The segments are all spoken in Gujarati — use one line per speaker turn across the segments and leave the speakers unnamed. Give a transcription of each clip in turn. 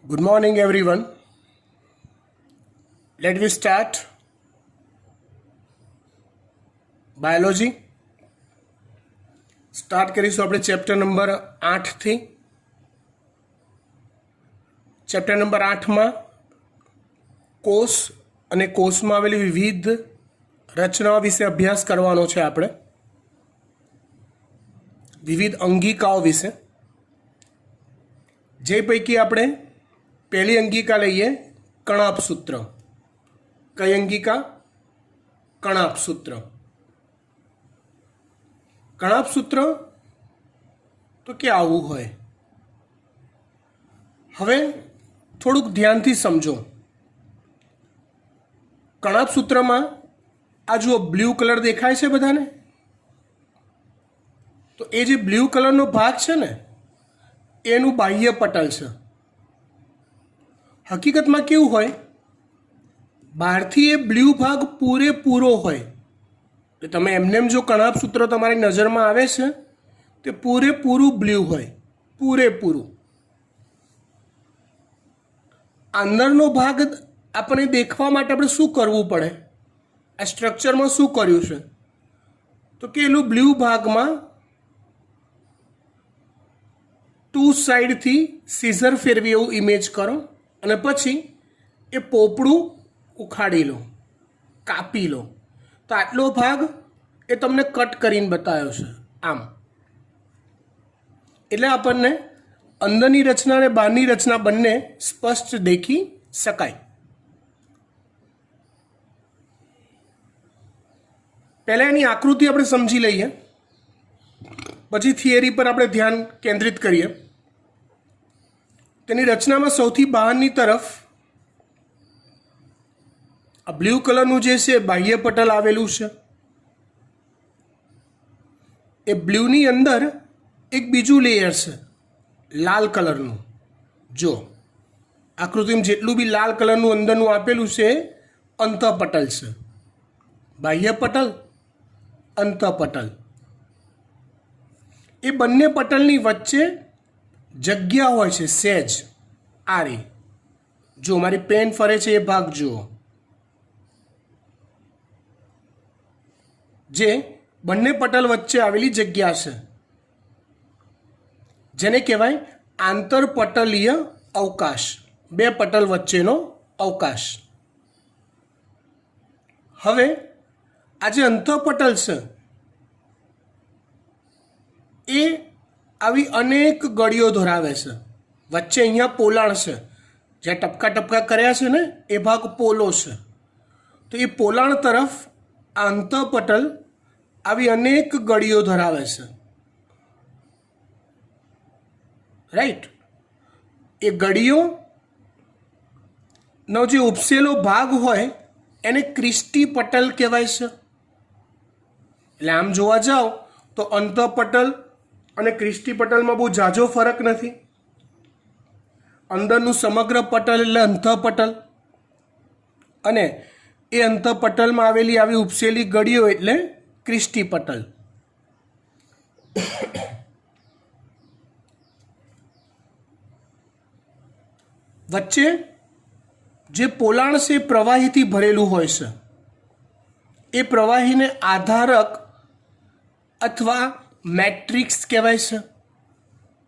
Good morning, everyone. Let me start biology. Start કરીશું આપણે ચેપ્ટર નંબર 8થી. ચેપ્ટર નંબર 8માં કોષ અને કોષમાં આવેલી વિવિધ રચનાઓ વિશે અભ્યાસ કરવાનો છે આપણે, વિવિધ અંગિકાઓ વિશે. જે પૈકી આપણે પહેલી અંગિકા લઈએ કણાભસૂત્ર. કઈ અંગિકા? કણાભસૂત્ર. કણાભસૂત્ર તો કે આવું હોય. હવે થોડુંક ધ્યાનથી સમજો. કણાભસૂત્રમાં આ જુઓ બ્લુ કલર દેખાય છે બધાને? તો એ જે બ્લુ કલરનો ભાગ છે ને એનું બાહ્ય પટલ છે. હકીકતમાં કેવું હોય, બહારથી એ બ્લુ ભાગ પૂરેપૂરો હોય. એટલે તમે એમને જો કણાભસૂત્ર તમારી નજરમાં આવે છે તે પૂરેપૂરું બ્લુ હોય, પૂરેપૂરું. અંદરનો ભાગ આપણે દેખવા માટે આપણે શું કરવું પડે? આ સ્ટ્રક્ચરમાં શું કર્યું છે તો કે એનું બ્લુ ભાગમાં ટુ સાઈડથી સીઝર ફેરવી એવું ઇમેજ કરો અને પછી એ પોપડું ઉખાડી લો, કાપી લો. તો આટલો ભાગ એ તમને કટ કરીને બતાવ્યો છે આમ. એટલે આપણને અંદરની રચના અને બહારની રચના બંને સ્પષ્ટ દેખી શકાય. પહેલાં એની આકૃતિ આપણે સમજી લઈએ, પછી થિયરી પર આપણે ધ્યાન કેન્દ્રિત કરીએ. તેની રચનામાં સૌથી બહારની તરફ આ બ્લુ કલરનું જે છે બાહ્ય પટલ આવેલું છે. એ બ્લુની અંદર એક બીજું લેયર છે લાલ કલરનું. જો આકૃતિમાં જેટલું બી લાલ કલરનું અંદરનું આપેલું છે અંતઃપટલ છે. બાહ્ય પટલ, અંતઃપટલ. એ બંને પટલની વચ્ચે જગ્યા હોય છે સહેજ. આ રે જો મારી પેન ફરે છે એ ભાગ જુઓ, જે બંને પટલ વચ્ચે આવેલી જગ્યા છે, જેને કહેવાય આંતરપટલીય અવકાશ. બે પટલ વચ્ચેનો અવકાશ. હવે આ જે અંતઃપટલ છે એ આવી અનેક ગળીઓ ધરાવે છે. વચ્ચે અહીંયા પોલાણ છે, જ્યાં ટપકા ટપકા કર્યા છે ને એ ભાગ પોલો છે. તો એ પોલાણ તરફ આ અંતઃપટલ આવી અનેક ગળીઓ ધરાવે છે. રાઈટ? એ ગળીઓનો જે ઉપસેલો ભાગ હોય એને ક્રિસ્ટી પટલ કહેવાય છે. એટલે આમ જોવા જાઓ તો અંતઃપટલ અને ક્રિસ્ટી પટલમાં બહુ ઝાઝો ફરક નથી. અંદરનું સમગ્ર પટલ એટલે અંતઃપટલ, અને એ અંતઃપટલમાં આવેલી આવી ઉપસેલી ગળીઓ એટલે ક્રિસ્ટી પટલ. વચ્ચે જે પોલાણ છે એ પ્રવાહીથી ભરેલું હોય છે. એ પ્રવાહીને આધારક અથવા મેટ્રિક્સ કહેવાય છે.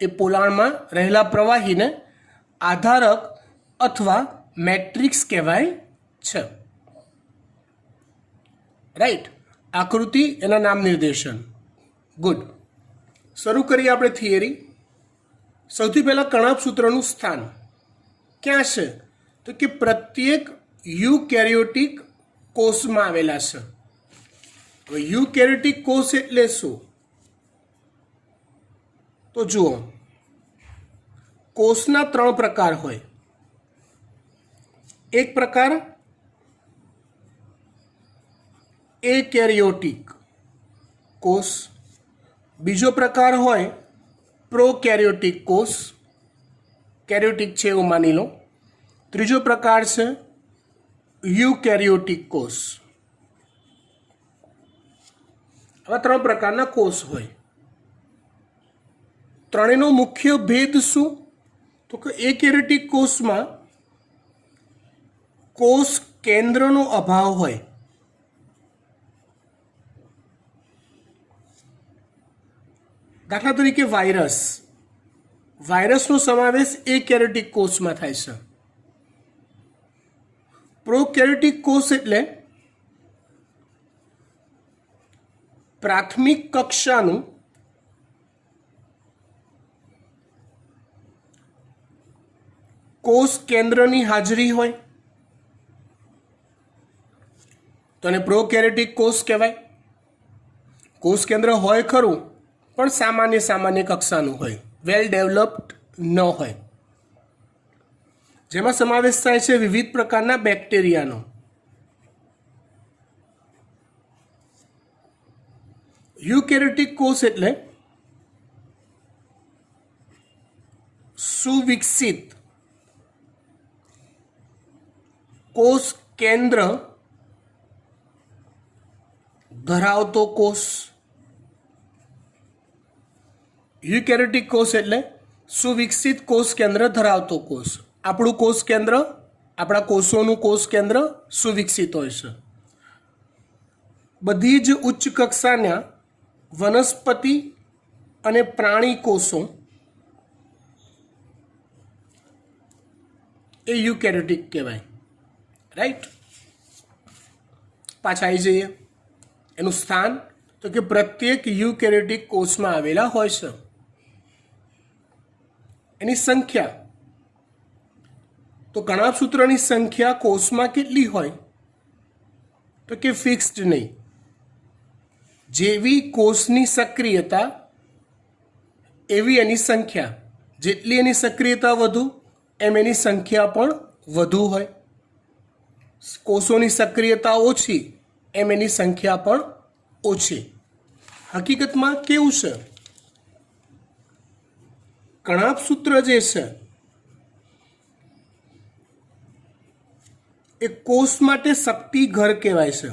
એ પોલાણમાં રહેલા પ્રવાહીને આધારક અથવા મેટ્રિક્સ કહેવાય છે. રાઈટ? આકૃતિ એના નામ નિર્દેશન. ગુડ. શરૂ કરીએ આપણે થિયરી. સૌથી પહેલાં કણાભસૂત્રનું સ્થાન ક્યાં છે તો કે પ્રત્યેક યુકેરિયોટિક કોષમાં આવેલા છે. હવે યુકેરિયોટિક કોષ એટલે શું? તો જુઓ, કોષના 3 પ્રકાર હોય. એક પ્રકાર એકેરિયોટિક કોષ, બીજો પ્રકાર હોય પ્રોકેરિયોટિક કોષ, કેરિયોટિક છે એવું માની લો. ત્રીજો પ્રકાર છે યુકેરિયોટિક કોષ. આવા 3 પ્રકારના કોષ હોય. ત્રણેયનો મુખ્ય ભેદ શું? તો કે એકેરેટિક કોષમાં કોષ કેન્દ્રનો અભાવ હોય. દાખલા તરીકે વાયરસનો સમાવેશ એકેરેટિક કોષમાં થાય છે. પ્રોકેરેટિક કોષ એટલે પ્રાથમિક કક્ષાનું કોષ કેન્દ્રની હાજરી હોય તો એને પ્રોકેરેટિક કોષ કહેવાય. કોષ કેન્દ્ર હોય ખરું, પણ સામાન્ય કક્ષાનું હોય, વેલ ડેવલપ્ડ ન હોય, જેમાં સમાવેશ થાય છે વિવિધ પ્રકારના બેક્ટેરિયાનો. યુકેરેટિક કોષ એટલે સુવિકસિત કોષ કેન્દ્ર ધરાવતો કોષ. યુકેરેટિક કોષ એટલે સુવિકસિત કોષ કેન્દ્ર ધરાવતો કોષ. આપણું કોષ કેન્દ્ર, આપણા કોષોનું કોષ કેન્દ્ર સુવિકસિત હોય છે. બધી જ ઉચ્ચ કક્ષાના વનસ્પતિ અને પ્રાણી કોષો એ યુકેરેટિક કહેવાય. રાઈટ, પાછા આવી જઈએ. એનું સ્થાન તો કે પ્રત્યેક યુકેરેટિક કોષમાં આવેલા હોય છે. એની સંખ્યા તો કણાભસૂત્રની સંખ્યા કોષમાં કેટલી હોય તો કે ફિક્સ્ડ નહીં. જેવી કોષની સક્રિયતા એવી એની સંખ્યા. જેટલી એની સક્રિયતા વધુ એમ એની સંખ્યા પણ વધુ હોય. કોષોની સક્રિયતા ઓછી એમ એની સંખ્યા પણ ઓછી. હકીકતમાં કેવું છે, કણાભસૂત્ર જે છે એ કોષ માટે શક્તિ ઘર કહેવાય છે.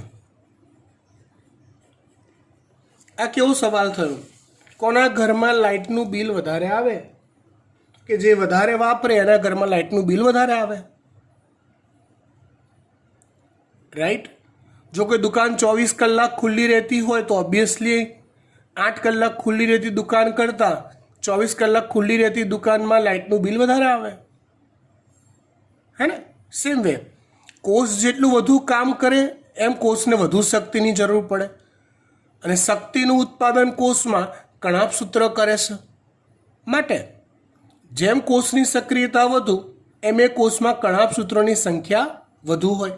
આ કેવો સવાલ થયો? કોના ઘરમાં લાઇટનું બિલ વધારે આવે? કે જે વધારે વાપરે એના ઘરમાં લાઇટનું બિલ વધારે આવે. રાઈટ. જો કોઈ દુકાન 24 કલાક ખુલ્લી રહેતી હોય તો ઓબ્વિયસલી 8 કલાક ખુલ્લી રહેતી દુકાન કરતાં 24 કલાક ખુલ્લી રહેતી દુકાનમાં લાઇટનું બિલ વધારે આવે. હે ને? સેમ વે કોષ જેટલું વધુ કામ કરે એમ કોષને વધુ શક્તિની જરૂર પડે, અને શક્તિનું ઉત્પાદન કોષમાં કણાભસૂત્ર કરે છે. માટે જેમ કોષની સક્રિયતા વધુ એમ એ કોષમાં કણાભસૂત્રોની સંખ્યા વધુ હોય.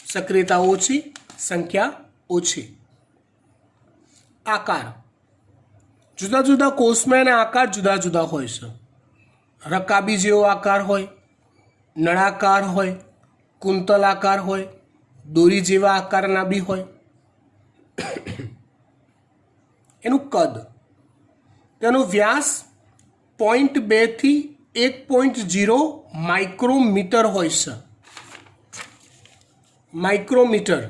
સક્રિયતા ઓછી, સંખ્યા ઓછી. આકાર જુદા જુદા કોષમાં એના આકાર જુદા જુદા હોય છે. રકાબી જેવો આકાર હોય, નળાકાર હોય, કુંતલ આકાર હોય, દોરી જેવા આકારના બી હોય. એનું કદ, તેનો વ્યાસ 0.2 થી 1.0 માઇક્રોમીટર હોય છે. માઇક્રોમીટર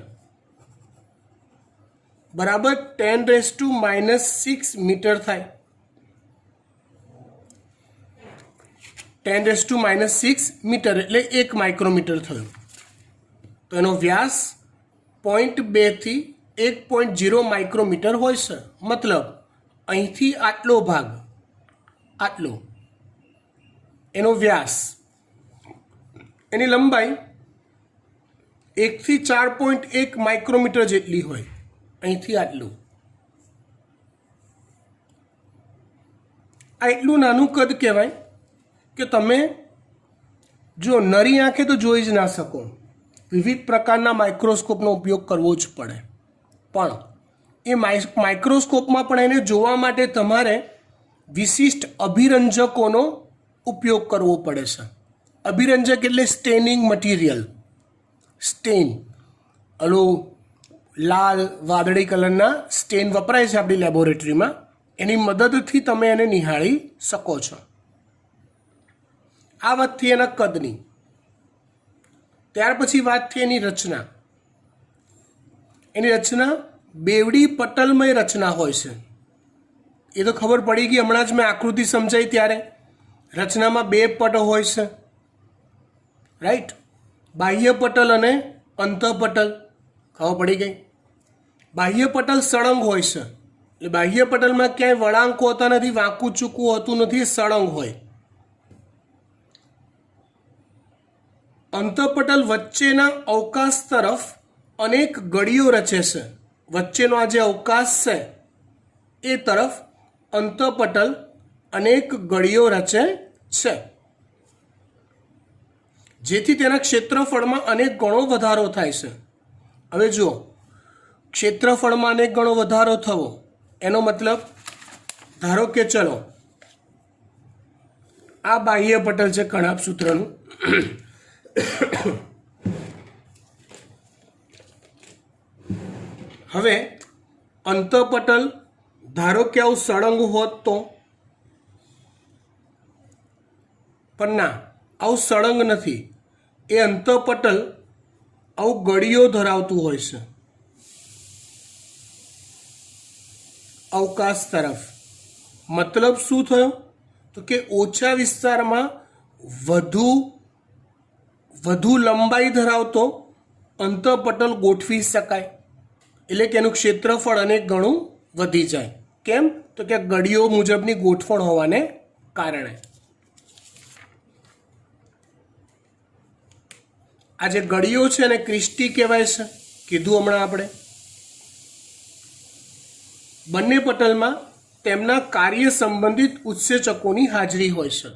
બરાબર 10⁻⁻6 મીટર થાય. 10⁻⁻6 મીટર એટલે 1 માઇક્રોમીટર થયું. તો એનો વ્યાસ 0.2 થી 1.0 માઇક્રોમીટર હોય છે. મતલબ અહીંથી આટલો ભાગ, આટલો એનો વ્યાસ, એની લંબાઈ 1 થી 4.1 માઇક્રોમીટર જેટલી હોય. અહીંથી આટલું. આ એટલું નાનું કદ કહેવાય કે તમે જો નરી આંખે તો જોઈ જ ના શકો. વિવિધ પ્રકારના માઇક્રોસ્કોપનો ઉપયોગ કરવો જ પડે. પણ એ માઇક્રોસ્કોપમાં પણ એને જોવા માટે તમારે વિશિષ્ટ અભિરંજકોનો ઉપયોગ કરવો પડે છે. અભિરંજક એટલે સ્ટેનિંગ મટીરિયલ. સ્ટેન, ઓલું લાલ વાદળી કલરના સ્ટેન વપરાય છે આપણી લેબોરેટરીમાં. એની મદદથી તમે એને નિહાળી શકો છો. આ વાત થઈ એના કદની. ત્યાર પછી વાત થઈ એની રચના. એની રચના બેવડી પટલમય રચના હોય છે. એ તો ખબર પડી ગઈ હમણાં જ મેં આકૃતિ સમજાઈ ત્યારે. રચનામાં બે પટ હોય છે, રાઈટ, બાહ્ય પટલ અને અંતઃપટલ. ખબર પડી ગઈ? બાહ્ય પટલ સળંગ હોય છે, એટલે બાહ્ય પટલમાં ક્યાંય વળાંક હોતા નથી, વાંકું ચૂકવું હોતું નથી, સળંગ હોય. અંતઃપટલ વચ્ચેના અવકાશ તરફ અનેક ગળીઓ રચે છે. વચ્ચેનો આ જે અવકાશ છે એ તરફ અંતઃપટલ અનેક ગળીઓ રચે છે, જેથી તેના ક્ષેત્રફળમાં અનેક ગણો વધારો થાય છે. હવે જુઓ, ક્ષેત્રફળમાં અનેક ગણો વધારો થવો એનો મતલબ, ધારો કે ચલો આ બાહ્ય પટલ છે કણાભ સૂત્રનું. હવે અંતઃપટલ ધારો કે આવું સળંગ હોત તો, પણ ના, આવું સળંગ નથી. એ અંતઃપટલ આવું ગળીઓ ધરાવતું હોય છે અવકાશ તરફ. મતલબ શું થયો? તો કે ઓછા વિસ્તારમાં વધુ લંબાઈ ધરાવતો અંતઃપટલ ગોઠવી શકાય, એટલે કે એનું ક્ષેત્રફળ અનેક ગણું વધી જાય. કેમ? તો કે ગળીઓ મુજબની ગોઠવણ હોવાને કારણે. આ જે ગળીઓ છે એને ક્રિસ્ટી કહેવાય છે, કીધું હમણાં આપણે. બંને પટલમાં તેમના કાર્ય સંબંધિત ઉત્સેચકોની હાજરી હોય છે.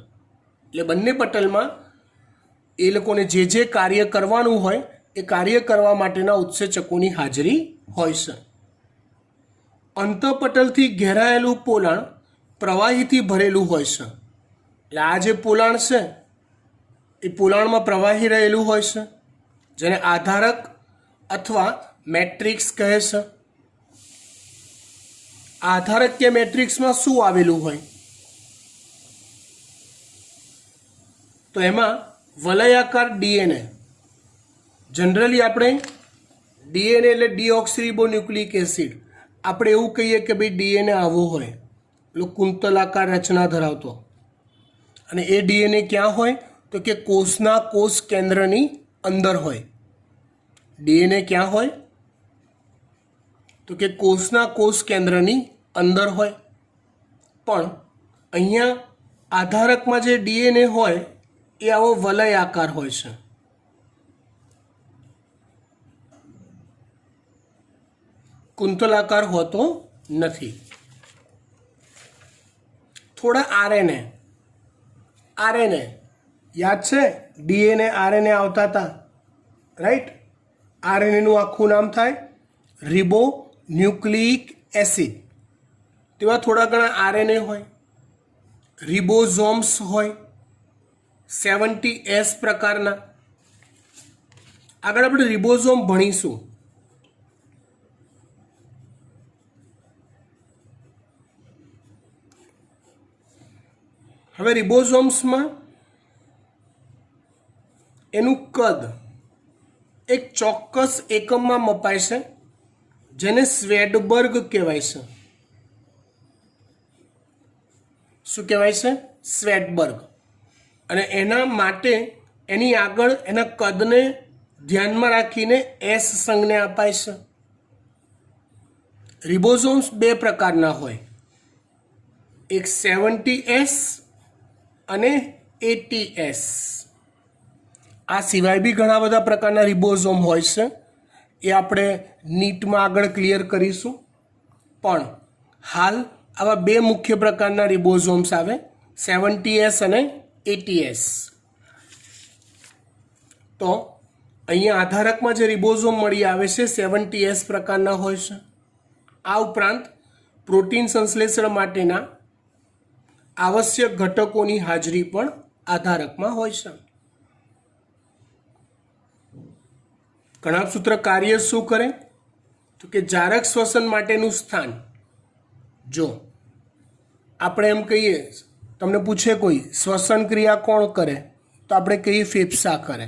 એટલે બંને પટલમાં એ લોકોને જે જે કાર્ય કરવાનું હોય એ કાર્ય કરવા માટેના ઉત્સેચકોની હાજરી હોય છે. અંતઃપટલથી ઘેરાયેલું પોલાણ પ્રવાહીથી ભરેલું હોય છે. એટલે આ જે પોલાણ છે એ પોલાણમાં પ્રવાહી રહેલું હોય છે, જેને આધારક અથવા મેટ્રિક્સ કહે છે. આધારક કે મેટ્રિક્સમાં શું આવેલું હોય? તો એમાં વલયાકાર ડીએનએ. જનરલી આપણે ડીએનએ એટલે ડીઓક્સિરીબોન્યુક્લિક એસિડ, આપણે એવું કહીએ કે ભાઈ ડીએનએ આવો હોય, પેલો કુંતલાકાર રચના ધરાવતો. અને એ ડીએનએ ક્યાં હોય? તો કે કોષના કોષ કેન્દ્રની અંદર હોય. ડીએનએ ક્યાં હોય? તો કે કોષના કોષ કેન્દ્રની અંદર હોય. પણ અહીંયા આધારકમાં જે ડીએનએ હોય એ આવો વલય આકાર હોય છે. કુંતલાકાર હોતો નથી. થોડા આરએનએ યાદ છે? ડીએનએ આરએનએ આવતા હતા, રાઈટ? આરએનએનું આખું નામ થાય રિબો ન્યુક્લિક એસિડ. તેવા થોડા ઘણા આરએનએ હોય, રિબોઝોમ્સ હોય 70S પ્રકારના. આગળ આપણે રિબોઝોમ ભણીશું. હવે રિબોઝોમ્સમાં એનું કદ એક ચોક્કસ એકમમાં મપાય છે, જેને સ્વેડબર્ગ કહેવાય છે. શું કહેવાય છે? સ્વેડબર્ગ. અને એના માટે એની આગળ એના કદને ધ્યાનમાં રાખીને એસ સંજ્ઞા અપાય છે. રિબોઝોમ્સ બે પ્રકારના હોય, એક 70S અને 80S. આ સિવાય બી ઘણા બધા પ્રકારના રિબોઝોમ હોય છે, એ આપણે નીટમાં આગળ ક્લિયર કરીશું. પણ હાલ આવા બે મુખ્ય પ્રકારના રિબોઝોમ્સ આવે, 70S અને 80S. તો અહીંયા આધારકમાં જે રિબોઝોમ મળી આવે છે 70S પ્રકારના હોય છે. આ ઉપરાંત પ્રોટીન સંશ્લેષણ માટેના આવશ્યક ઘટકોની હાજરી પણ આધારકમાં હોય છે. કણાભ સૂત્ર કાર્ય શું કરે? તો કે જારક શ્વસન માટેનું સ્થાન. જો આપણે એમ કહીએ, તમને પૂછે કોઈ શ્વસન ક્રિયા કોણ કરે, તો આપણે કહીએ ફેફસા કરે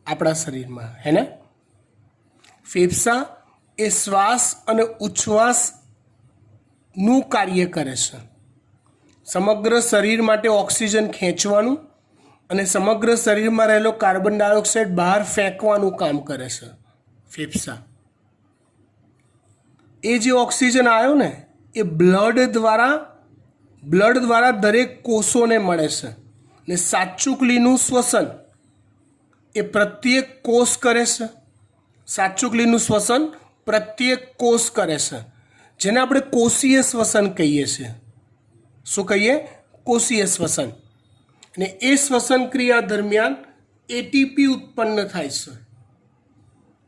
આપણા શરીરમાં, હે ને? ફેફસા એ શ્વાસ અને ઉચ્છ્વાસનું કાર્ય કરે છે. સમગ્ર શરીર માટે ઓક્સિજન ખેંચવાનું અને સમગ્ર શરીરમાં રહેલો કાર્બન ડાયોક્સાઇડ બહાર ફેંકવાનું કામ કરે છે ફેફસા. એ જે ઓક્સિજન આવ્યો ને એ બ્લડ દ્વારા દરેક કોષોને મળે છે. ને સાચુકલીનું શ્વસન એ પ્રત્યેક કોષ કરે છે. સાચુકલીનું શ્વસન પ્રત્યેક કોષ કરે છે, જેને આપણે કોષીય શ્વસન કહીએ છીએ. શું કહીએ? કોષીય શ્વસન. અને એ શ્વસન ક્રિયા દરમિયાન એટીપી ઉત્પન્ન થાય છે.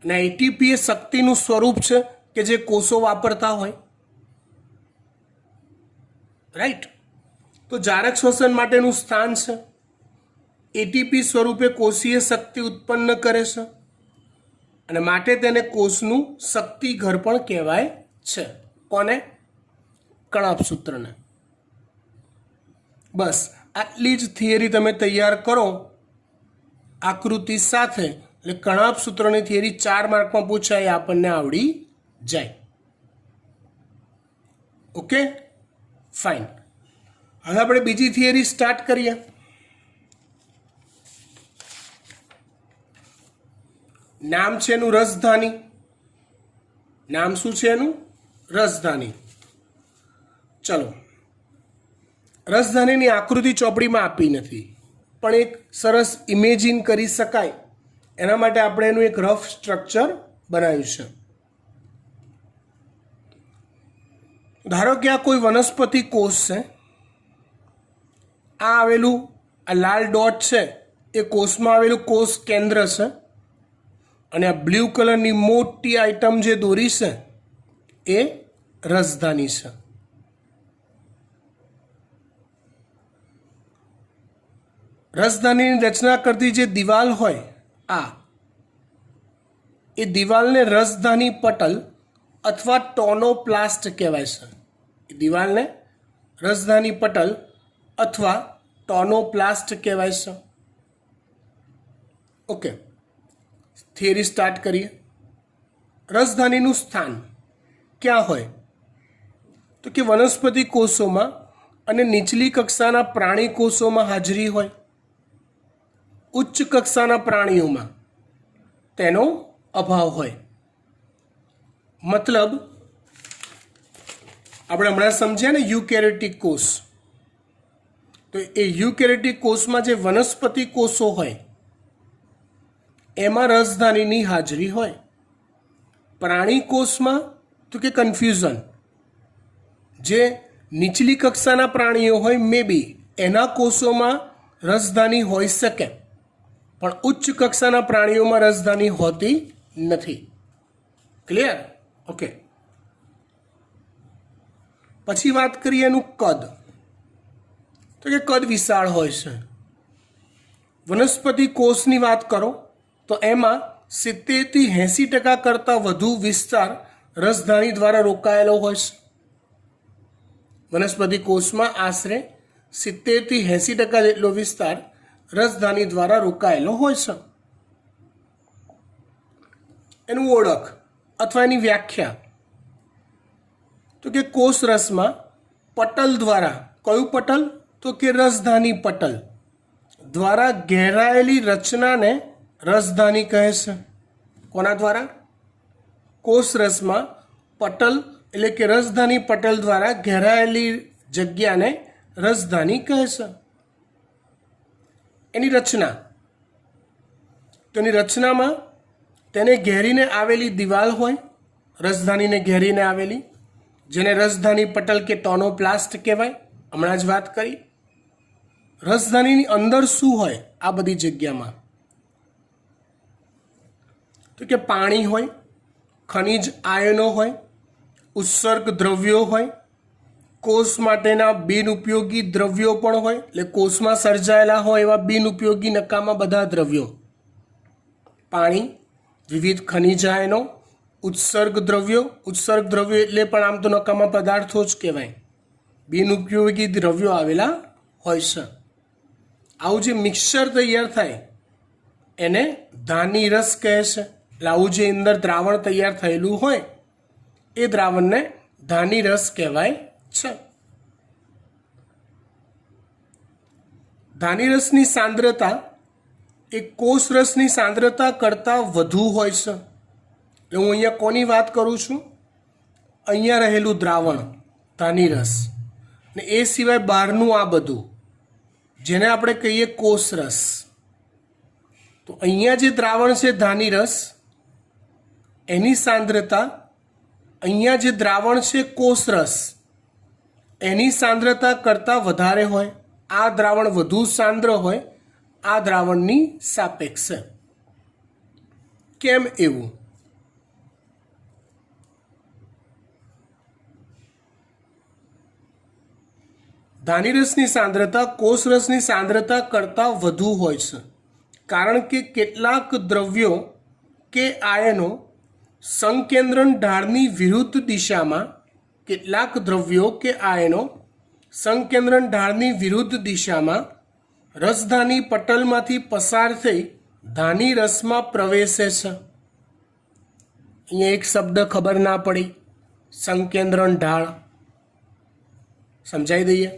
અને એટીપી એ શક્તિનું સ્વરૂપ છે કે જે કોષો વાપરતા હોય. રાઈટ. તો જારક શ્વસન માટેનું સ્થાન છે. એટીપી સ્વરૂપે કોષીય શક્તિ ઉત્પન્ન કરે છે અને માટે તેને કોષનું શક્તિઘર પણ કહેવાય છે. કોને? કણાભ સૂત્રને. બસ આટલી જ થિયરી તમે તૈયાર કરો આકૃતિ સાથે, એટલે કણાભ સૂત્રની થિયરી 4 માર્કમાં પૂછાય, આપણને આવડી જાય. Okay, fine. હવે આપણે બીજી થિયરી સ્ટાર્ટ કરીએ. નામ છે એનું રસધાની. નામ શું છે એનું? રસધાની. ચલો, રસધાનીની આકૃતિ ચોપડીમાં આપી નથી, પણ એક સરસ ઇમેજિન કરી શકાય એના માટે આપણે એનું એક રફ સ્ટ્રક્ચર બનાવ્યું છે. ધારો કે આ કોઈ વનસ્પતિ કોષ છે. આ આવેલું આ લાલ ડોટ છે એ કોષમાં આવેલું કોષ કેન્દ્ર છે. અને આ બ્લુ કલરની મોટી આઇટમ જે દોરી છે એ રસધાની છે. રસધાનીની રચના કરતી જે દિવાલ હોય એ દિવાલને રસધાની પટલ અથવા ટોનોપ્લાસ્ટ કહેવાય છે. એ દિવાલને રસધાની પટલ અથવા ટોનોપ્લાસ્ટ કહેવાય છે. ઓકે, થિયરી સ્ટાર્ટ કરીએ. રસધાનીનું સ્થાન ક્યાં હોય? તો કે વનસ્પતિ કોષોમાં અને નીચલી કક્ષાના પ્રાણી કોષોમાં હાજરી હોય. ઉચ્ચ કક્ષાના પ્રાણીઓમાં તેનો અભાવ હોય. મતલબ આપણે હમણાં સમજ્યા ને યુકેરિયોટિક કોષ, તો એ યુકેરિયોટિક કોષમાં જે વનસ્પતિ કોષો હોય એમાં રસધાનીની હાજરી હોય. પ્રાણી કોષમાં તો કે કન્ફ્યુઝન, જે નીચલી કક્ષાના પ્રાણીઓ હોય મે બી એના કોષોમાં રસધાની હોઈ શકે, પણ ઉચ્ચ કક્ષાના પ્રાણીઓમાં રસધાની હોતી નથી. ક્લિયર? ઓકે. પછી વાત કરીએ એનું કદ. તો કે કદ વિશાળ હોય છે. વનસ્પતિ કોષની વાત કરો તો એમાં 70 થી 80% કરતાં વધુ વિસ્તાર રસધાની દ્વારા રોકાયેલો હોય છે. વનસ્પતિ કોષમાં આશરે 70 થી 80% જેટલો વિસ્તાર રસધાની દ્વારા રોકાયેલો હોય છે. એનું ઓળખ અથવા એની વ્યાખ્યા તો કે કોષ રસમાં પટલ દ્વારા, કયું પટલ? તો કે રસધાની પટલ દ્વારા ઘેરાયેલી રચનાને રસધાની કહે છે. કોના દ્વારા? કોષ રસમાં પટલ એટલે કે રસધાની પટલ દ્વારા ઘેરાયેલી જગ્યાને રસધાની કહે છે. એની રચના, તો એની રચનામાં તેને ઘેરીને આવેલી દિવાલ હોય, રસધાનીને ઘેરીને આવેલી, જેને રસધાની પટલ કે ટોનોપ્લાસ્ટ કહેવાય. હમણાં જ વાત કરી. રસધાનીની અંદર શું હોય આ બધી જગ્યામાં? તો કે પાણી હોય, ખનિજ આયનો હોય, ઉત્સર્ગ દ્રવ્યો હોય, કોષ માટેના બિનઉપયોગી દ્રવ્યો પણ હોય. એટલે કોષમાં સર્જાયેલા હોય એવા બિનઉપયોગી નકામા બધા દ્રવ્યો. પાણી, વિવિધ ખનિજ આયનો, ઉત્સર્ગ દ્રવ્યો. ઉત્સર્ગ દ્રવ્યો એટલે પણ આમ તો નકામા પદાર્થો જ કહેવાય. બિનઉપયોગી દ્રવ્યો આવેલા હોય છે. આવું જે મિક્સચર તૈયાર થાય એને ધાની રસ કહે છે. એટલે આવું જે અંદર દ્રાવણ તૈયાર થયેલું હોય એ દ્રાવણને ધાની રસ કહેવાય છે. ધાનીરસની સાંદ્રતા એ કોષરસની સાંદ્રતા કરતાં વધુ હોય છે. એટલે હું અહીંયા કોની વાત કરું છું? અહીંયા રહેલું દ્રાવણ ધાનીરસ ને એ સિવાય બહારનું આ બધું જેને આપણે કહીએ કોષરસ. તો અહીંયા જે દ્રાવણ છે ધાનીરસ એની સાંદ્રતા, અહીંયા જે દ્રાવણ છે કોષરસ એની સાંદ્રતા કરતાં વધારે હોય. આ દ્રાવણ વધુ સાંદ્ર હોય આ દ્રાવણની સાપેક્ષે. કેમ એવું? ધાનીરસની સાંદ્રતા કોષરસની સાંદ્રતા કરતાં વધુ હોય છે કારણ કે કેટલાક દ્રવ્યો કે આયનો સંકેન્દ્રણ ઢાળની વિરુદ્ધ દિશામાં, કેટલાક દ્રવ્યો કે આયનો સંકેન્દ્રણ ઢાળની વિરુદ્ધ દિશામાં રસધાની પટલમાંથી પસાર થઈ ધાનીરસમાં પ્રવેશે છે. અહીંયા એક શબ્દ ખબર ના પડી, સંકેન્દ્રણ ઢાળ. સમજાવી દઈએ.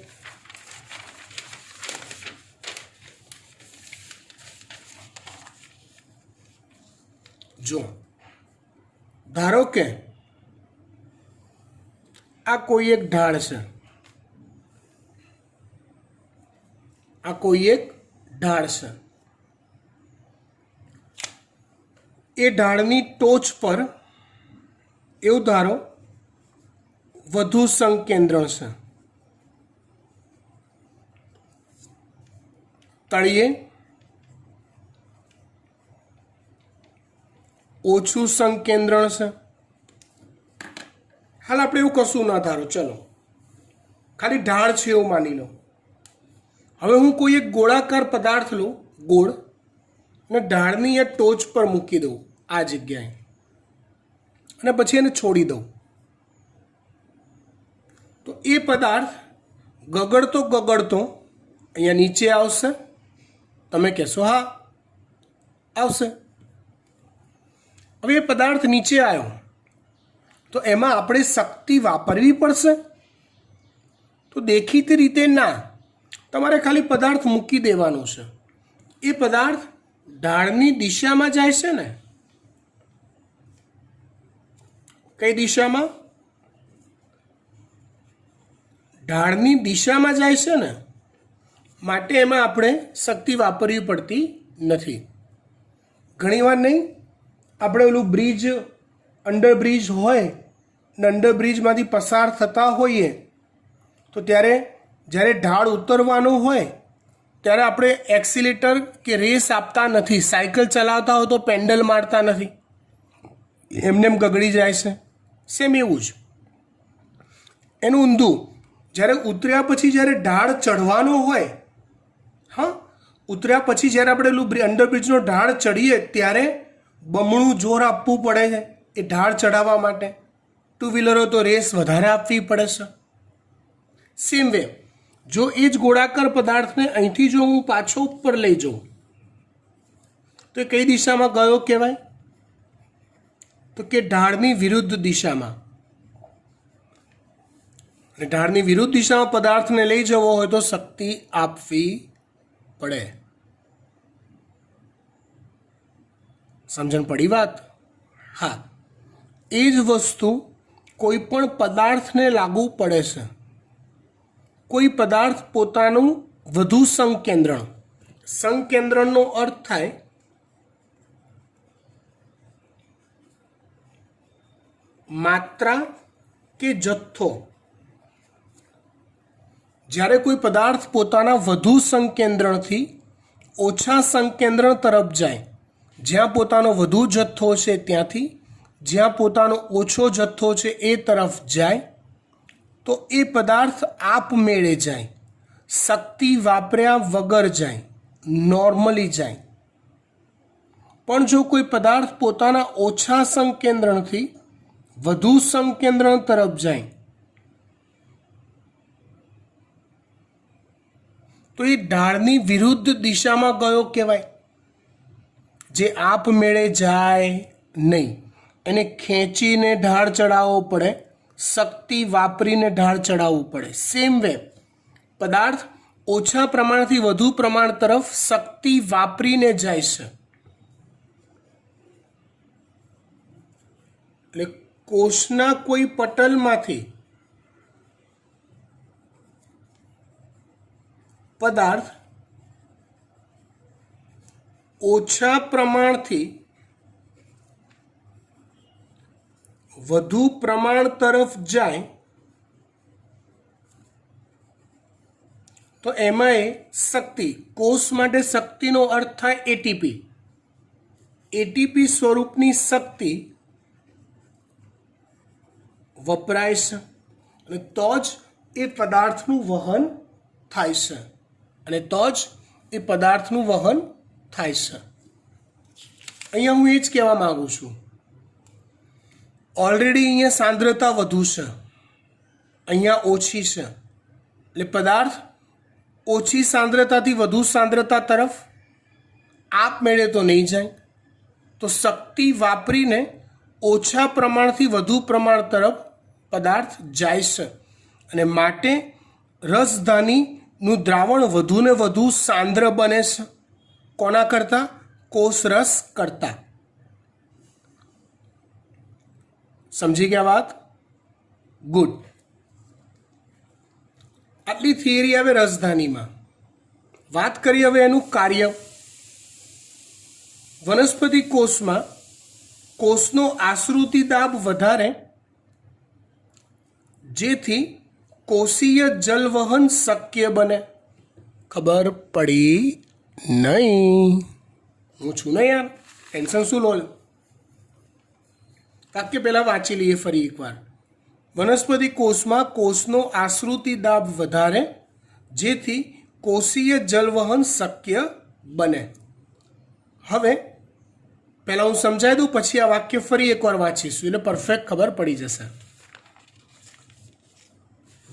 જો ધારો કે આ કોઈ એક ઢાળ છે, આ કોઈ એક ઢાળ છે. એ ઢાળની ટોચ પર એવું ધારો વધુ સંકેન્દ્રણ છે, તળિયે ઓછું સંકેન્દ્રણ છે. હાલ આપણે એવું કશું ના ધારો, ચલો ખાલી ઢાળ છે એવું માની લો. હવે હું કોઈ એક ગોળાકાર પદાર્થ લઉં, ગોળ, અને ઢાળની એ ટોચ પર મૂકી દઉં આ જગ્યાએ, અને પછી એને છોડી દઉં. તો એ પદાર્થ ગગડતો ગગડતો અહીંયા નીચે આવશે. તમે કહેશો હા આવશે. હવે એ પદાર્થ નીચે આવ્યો તો એમાં આપણે શક્તિ વાપરવી પડશે? તો દેખીતી રીતે ના, તમારે ખાલી પદાર્થ મૂકી દેવાનો છે. એ પદાર્થ ઢાળની દિશામાં જાય છે ને. કઈ દિશામાં? ઢાળની દિશામાં જાય છે ને, માટે એમાં આપણે શક્તિ વાપરવી પડતી નથી. ઘણીવાર નહીં, આપણે ઓલું બ્રિજ, અંડરબ્રિજ હોય ને અંડરબ્રિજમાંથી પસાર થતા હોઈએ તો ત્યારે જ્યારે ઢાળ ઉતરવાનો હોય ત્યારે આપણે એક્સિલેટર કે રેસ આપતા નથી. સાયકલ ચલાવતા હોય તો પેન્ડલ મારતા નથી, એમને એમ ગગડી જાય છે. સેમ એવું જ એનું ઊંધું, જ્યારે ઉતર્યા પછી જ્યારે ઢાળ ચઢવાનો હોય, હા, ઉતર્યા પછી જ્યારે આપણે પેલું અંડરબ્રિજનો ઢાળ ચડીએ ત્યારે બમણું જોર આપવું પડે છે એ ઢાળ ચડાવવા માટે. ટુ વ્હીલરો તો રેસ વધારે આપવી પડે છે. સેમ વે જો એ જ ગોળાકાર પદાર્થને અહીંથી જો હું પાછો ઉપર લઈ જાઉં તો એ કઈ દિશામાં ગયો કહેવાય? તો કે ઢાળની વિરુદ્ધ દિશામાં. અને ઢાળની વિરુદ્ધ દિશામાં પદાર્થને લઈ જવો હોય તો શક્તિ આપવી પડે. સમજણ પડી વાત? હા, એ જ વસ્તુ કોઈ પણ પદાર્થને લાગુ પડે છે. કોઈ પદાર્થ પોતાનું વધુ સંકેન્દ્રણ, સંકેન્દ્રણનો અર્થ થાય માત્રા કે જથ્થો. જ્યારે કોઈ પદાર્થ પોતાના વધુ સંકેન્દ્રણથી ઓછા સંકેન્દ્રણ તરફ જાય, જ્યાં પોતાનો વધુ જથ્થો છે ત્યાંથી જ્યાં પોતાનો ઓછો જથ્થો છે એ તરફ જાય તો એ પદાર્થ આપમેળે જાય, શક્તિ વાપર્યા વગર જાય, નોર્મલી જાય. પણ જો કોઈ પદાર્થ પોતાના ઓછા સંકેન્દ્રણથી વધુ સંકેન્દ્રણ તરફ જાય તો એ ઢાળની વિરુદ્ધ દિશામાં ગયો કહેવાય. જે આપમેળે જાય નહીં, એને ખેંચીને ઢાળ ચડાવવો પડે, શક્તિ વાપરીને ઢાળ ચડાવવું પડે. સેમ વે પદાર્થ ઓછા પ્રમાણથી વધુ પ્રમાણ તરફ શક્તિ વાપરીને જાય છે. એટલે કોષના કોઈ પટલમાંથી પદાર્થ ઓછા પ્રમાણથી વધુ પ્રમાણ તરફ જાય તો એમાં એ શક્તિ, કોષ માટે શક્તિનો અર્થ થાય એટીપી. એટીપી સ્વરૂપની શક્તિ વપરાય છે અને તો જ એ પદાર્થનું વહન થાય છે. અહીંયા હું એ જ કહેવા માગું છું. ઓલરેડી અહીંયા સાંદ્રતા વધુ છે, અહીંયા ઓછી છે, એટલે પદાર્થ ઓછી સાંદ્રતાથી વધુ સાંદ્રતા તરફ આપમેળે તો નહીં જાય. તો શક્તિ વાપરીને ઓછા પ્રમાણથી વધુ પ્રમાણ તરફ પદાર્થ જાય છે અને માટે રસધાનીનું દ્રાવણ વધુ ને વધુ સાંદ્ર બને છે. કોના કરતાં? કોષરસ કરતાં. સમજી ગયા વાત? ગુડ. આટલી થિયરી આવે રસધાનીમાં. વાત કરીએ હવે એનું કાર્ય. વનસ્પતિ કોષમાં કોષનો આશ્રુતિ દાબ વધારે, જેથી કોષીય જલવહન શક્ય બને. ખબર પડી નહીં? હું છું ને યાર, ટેન્શન શું લો? વાક્ય પહેલાં વાંચી લઈએ ફરી એકવાર. વનસ્પતિ કોષમાં કોષનો આશ્રુતિ દાબ વધારે, જેથી કોષીય જલવહન શક્ય બને. હવે પહેલાં હું સમજાવી દઉં, પછી આ વાક્ય ફરી એકવાર વાંચીશું એટલે પરફેક્ટ ખબર પડી જશે.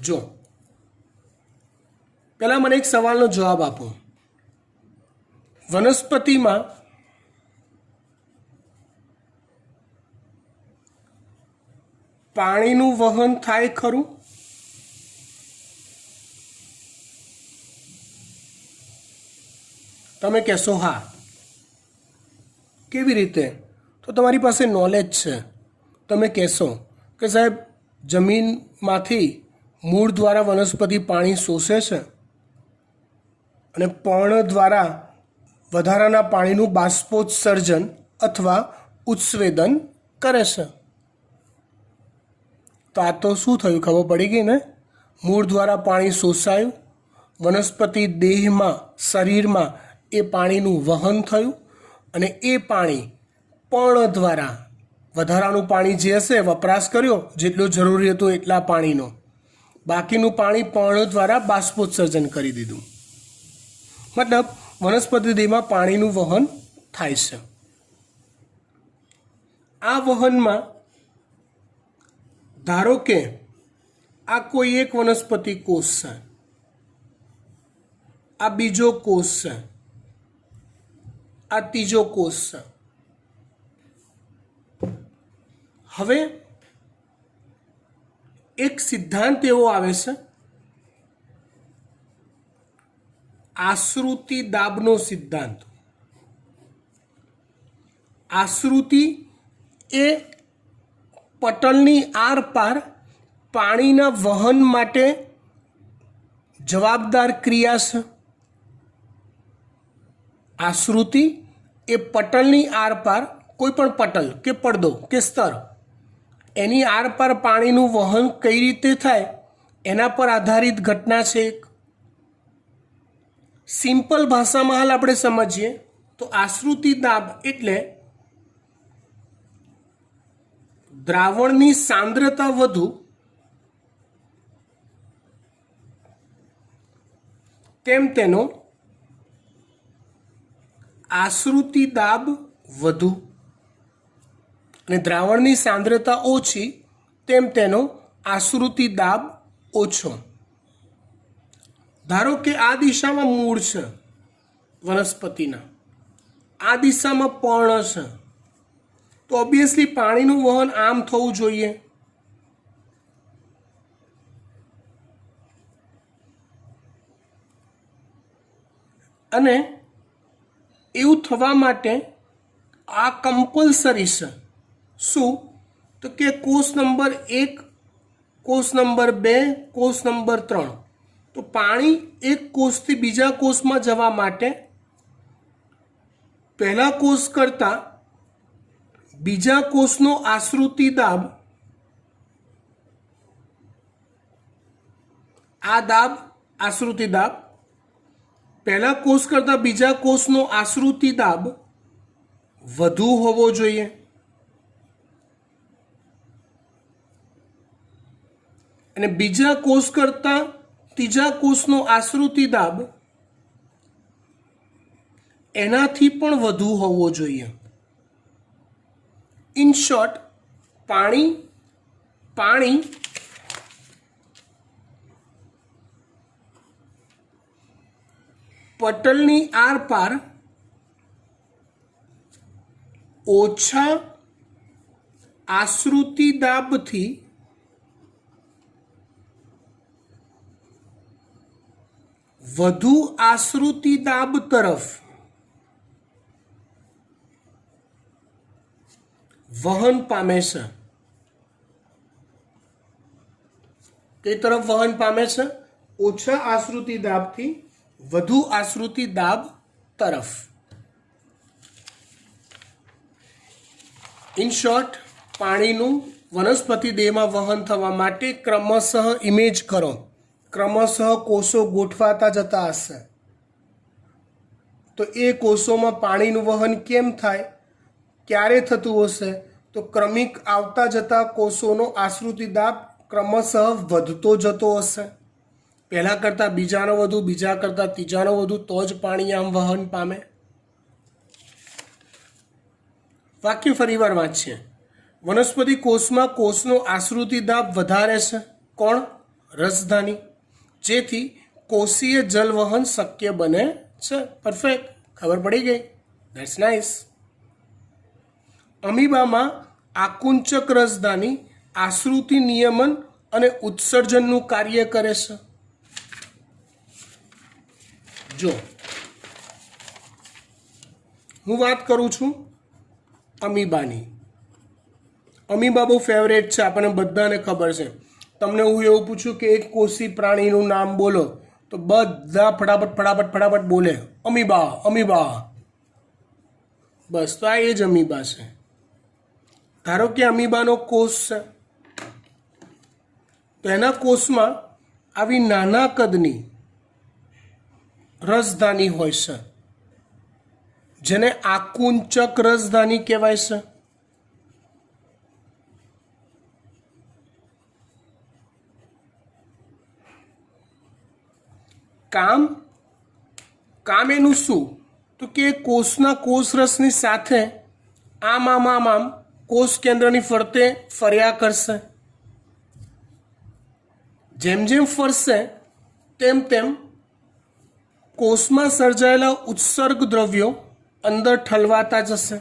જો પહેલાં મને એક સવાલનો જવાબ આપો. વનસ્પતિમાં પાણીનું વહન થાય ખરું? તમે કહેશો હા. કેવી રીતે? તો તમારી પાસે નોલેજ છે. તમે કહેશો કે સાહેબ જમીનમાંથી મૂળ દ્વારા વનસ્પતિ પાણી શોષે છે અને પર્ણ દ્વારા વધારાના પાણીનું બાષ્પોત્સર્જન અથવા ઉત્સ્વેદન કરે છે. તો આ તો શું થયું? ખબર પડી ગઈ ને? મૂળ દ્વારા પાણી શોષાયું, વનસ્પતિ દેહમાં, શરીરમાં એ પાણીનું વહન થયું અને એ પાણી પર્ણ દ્વારા વધારાનું પાણી જે હશે વપરાશ કર્યો, જેટલું જરૂરી હતું એટલા પાણીનો, બાકીનું પાણી પર્ણ દ્વારા બાષ્પોત્સર્જન કરી દીધું. મતલબ વનસ્પતિ દેહમાં પાણીનું વહન થાય છે. આ વહનમાં ધારો કે આ કોઈ એક વનસ્પતિ કોષ છે, આ બીજો કોષ છે, આ ત્રીજો કોષ છે. હવે એક સિદ્ધાંત એવો આવે છે, આશ્રુતિ દાબનો સિદ્ધાંત. આશ્રુતિ એ પટલની આરપાર પાણીના વહન માટે જવાબદાર ક્રિયા છે. આશ્રુતિ એ પટલની આરપાર, કોઈ પણ પટલ કે પડદો કે સ્તર, એની આરપાર પાણીનું વહન કઈ રીતે થાય એના પર આધારિત ઘટના છે. એક સિમ્પલ ભાષામાં હાલ આપણે સમજીએ તો આશ્રુતિ દાબ એટલે દ્રાવણની સાંદ્રતા વધુ તેમ તેનો આશ્રુતિ દાબ વધુ, અને દ્રાવણની સાંદ્રતા ઓછી તેમ તેનો આશ્રુતિ દાબ ઓછો. ધારો કે આ દિશામાં મૂળ છે વનસ્પતિના, આ દિશામાં પર્ણ છે, તો ઓબ્વિયસલી પાણીનું વહન આમ થવું જોઈએ. અને એવું થવા માટે આ કમ્પલસરી છે શું તો કે કોષ નંબર 1, કોષ નંબર 2, કોષ નંબર 3 તો પાણી એક કોષથી બીજા કોષમાં જવા માટે પહેલા કોષ કરતાં બીજા કોષનો આશ્રુતિ દાબ, આ દાબ આશ્રુતિ દાબ, પહેલા કોષ કરતાં બીજા કોષનો આશ્રુતિ દાબ વધુ હોવો જોઈએ. અને બીજા કોષ કરતાં ત્રીજા કોષનો આશ્રુતિ દાબ એનાથી પણ વધુ હોવો જોઈએ. ઇન શોર્ટ, પાણી પટલની આરપાર ઓછા આશ્રુતિ દાબથી વધુ આશ્રુતિ દાબ તરફ વહન પામે છે. કઈ તરફ વહન પામે છે? ઓછા આશ્રુતિ દાબથી વધુ આશ્રુતિ દાબ તરફ. ઇન શોર્ટ, પાણીનું વનસ્પતિ દેહમાં વહન થવા માટે ક્રમશઃ ઇમેજ કરો, ક્રમશઃ કોષો ગોઠવાતા જતા હશે. તો એ કોષોમાં પાણીનું વહન કેમ થાય, ક્યારે થતું હશે? તો ક્રમિક આવતા જતા કોષોનો આશ્રુતિ દાબ ક્રમશઃ વધતો જતો હશે. પહેલા કરતાં બીજાનો વધુ, બીજા કરતાં ત્રીજાનો વધુ, તો જ પાણી આમ વહન પામે. વાક્ય ફરીવાર વાંચીએ. વનસ્પતિ કોષમાં કોષનો આશ્રુતિ દાબ વધારે છે. કોણ? રસધાની. જેથી કોષીય જલવહન શક્ય બને છે. પરફેક્ટ, ખબર પડી ગઈ. That's nice. અમીબામાં આકુંચક રસધાની આશ્રુતિ નિયમન અને ઉત્સર્જનનું કાર્ય કરે છે. જો હું વાત કરું છું અમીબાની. અમીબા બહુ ફેવરેટ છે, આપણને બધાને ખબર છે. તમને હું એવું પૂછું કે એક કોષી પ્રાણીનું નામ બોલો તો બધા ફટાફટ બોલે અમીબા અમીબા. બસ, તો આ એ જ અમીબા છે. ધારો કે અમીબાનો કોષ છે, તો એના કોષમાં આવી નાના કદની રસધાની હોય છે, જેને આકુંચક રસધાની કહેવાય છે. કામ એનું શું? તો કે કોષના કોષરસની સાથે આમ કોષ કેન્દ્રની ફરતે ફર્યા કરશે. જેમ જેમ ફરશે તેમ તેમ કોષમાં સર્જાયેલા ઉત્સર્ગ દ્રવ્યો અંદર ઠલવાતા જશે.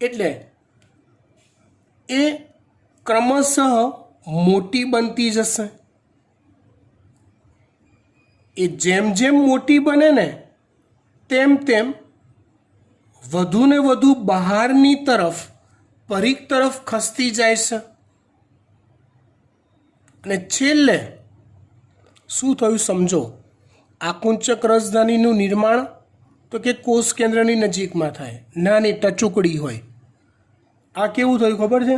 એટલે એ ક્રમશઃ મોટી બનતી જશે. એ જેમ જેમ મોટી બને ને તેમ તેમ વધુ ને વધુ બહારની તરફ, પરિઘ તરફ ખસતી જાય છે. અને છેલ્લે શું થયું સમજો. આકુંચક રસધાનીનું નિર્માણ તો કે કોષ કેન્દ્રની નજીકમાં થાય, નાની ટચુકડી હોય. આ કેવું થયું ખબર છે?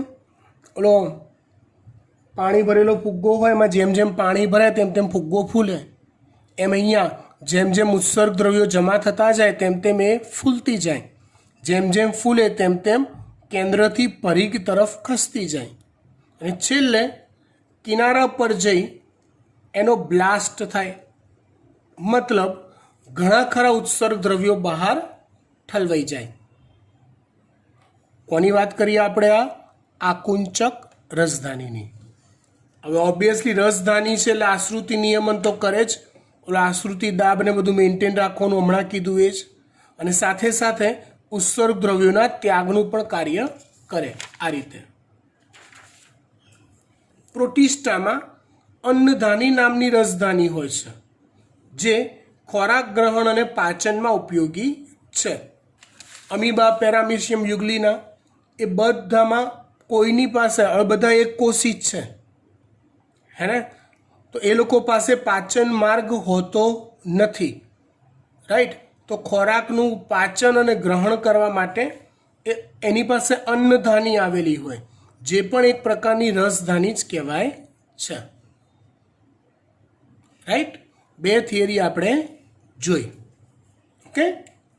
ઓલો પાણી ભરેલો ફુગ્ગો હોય, એમાં જેમ જેમ પાણી ભરાય તેમ તેમ ફુગ્ગો ફૂલે. એમ અહીંયા જેમ જેમ ઉત્સર્ગ દ્રવ્યો જમા થતા જાય તેમ તેમ એ ફૂલતી જાય. જેમ જેમ ફૂલે તેમ તેમ કેન્દ્રથી પરિઘ તરફ ખસતી જાય. અને છેલ્લે કિનારા પર જઈ એનો બ્લાસ્ટ થાય. મતલબ ઘણા ખરા ઉત્સર્ગ દ્રવ્યો બહાર ઠલવાઈ જાય. કોની વાત કરીએ આપણે? આ આકુંચક રસધાનીની. હવે ઓબ્વિયસલી રસધાની છે એટલે આશ્રુતિ નિયમન તો કરે જ. ઓલા આશ્રુતિ દાબ ને બધું મેન્ટેન રાખવાનું હમણાં કીધું એ જ. અને સાથે સાથે ઉત્સર્ગ દ્રવ્યોના ત્યાગનું પણ કાર્ય કરે. આ રીતે પ્રોટિસ્ટામાં અન્નધાની નામની રસધાની હોય છે, જે ખોરાક ગ્રહણ અને પાચનમાં ઉપયોગી છે? અમીબા, પેરામીશિયમ, યુગ્લિના એ બધામાં કોઈની પાસે બધા એક કોષી જ છે, હે ને? તો એ લોકો પાસે પાચન માર્ગ હોતો નથી, રાઈટ? તો ખોરાકનું પાચન અને ગ્રહણ કરવા માટે એની પાસે અન્નધાની આવેલી હોય, જે પણ એક પ્રકારની રસધાની જ કહેવાય છે, રાઈટ? 2 થિયરી આપણે જોઈ. ઓકે,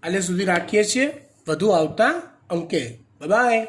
આલે સુધી રાખીએ છીએ. વધુ આવતા અંકે. બાય.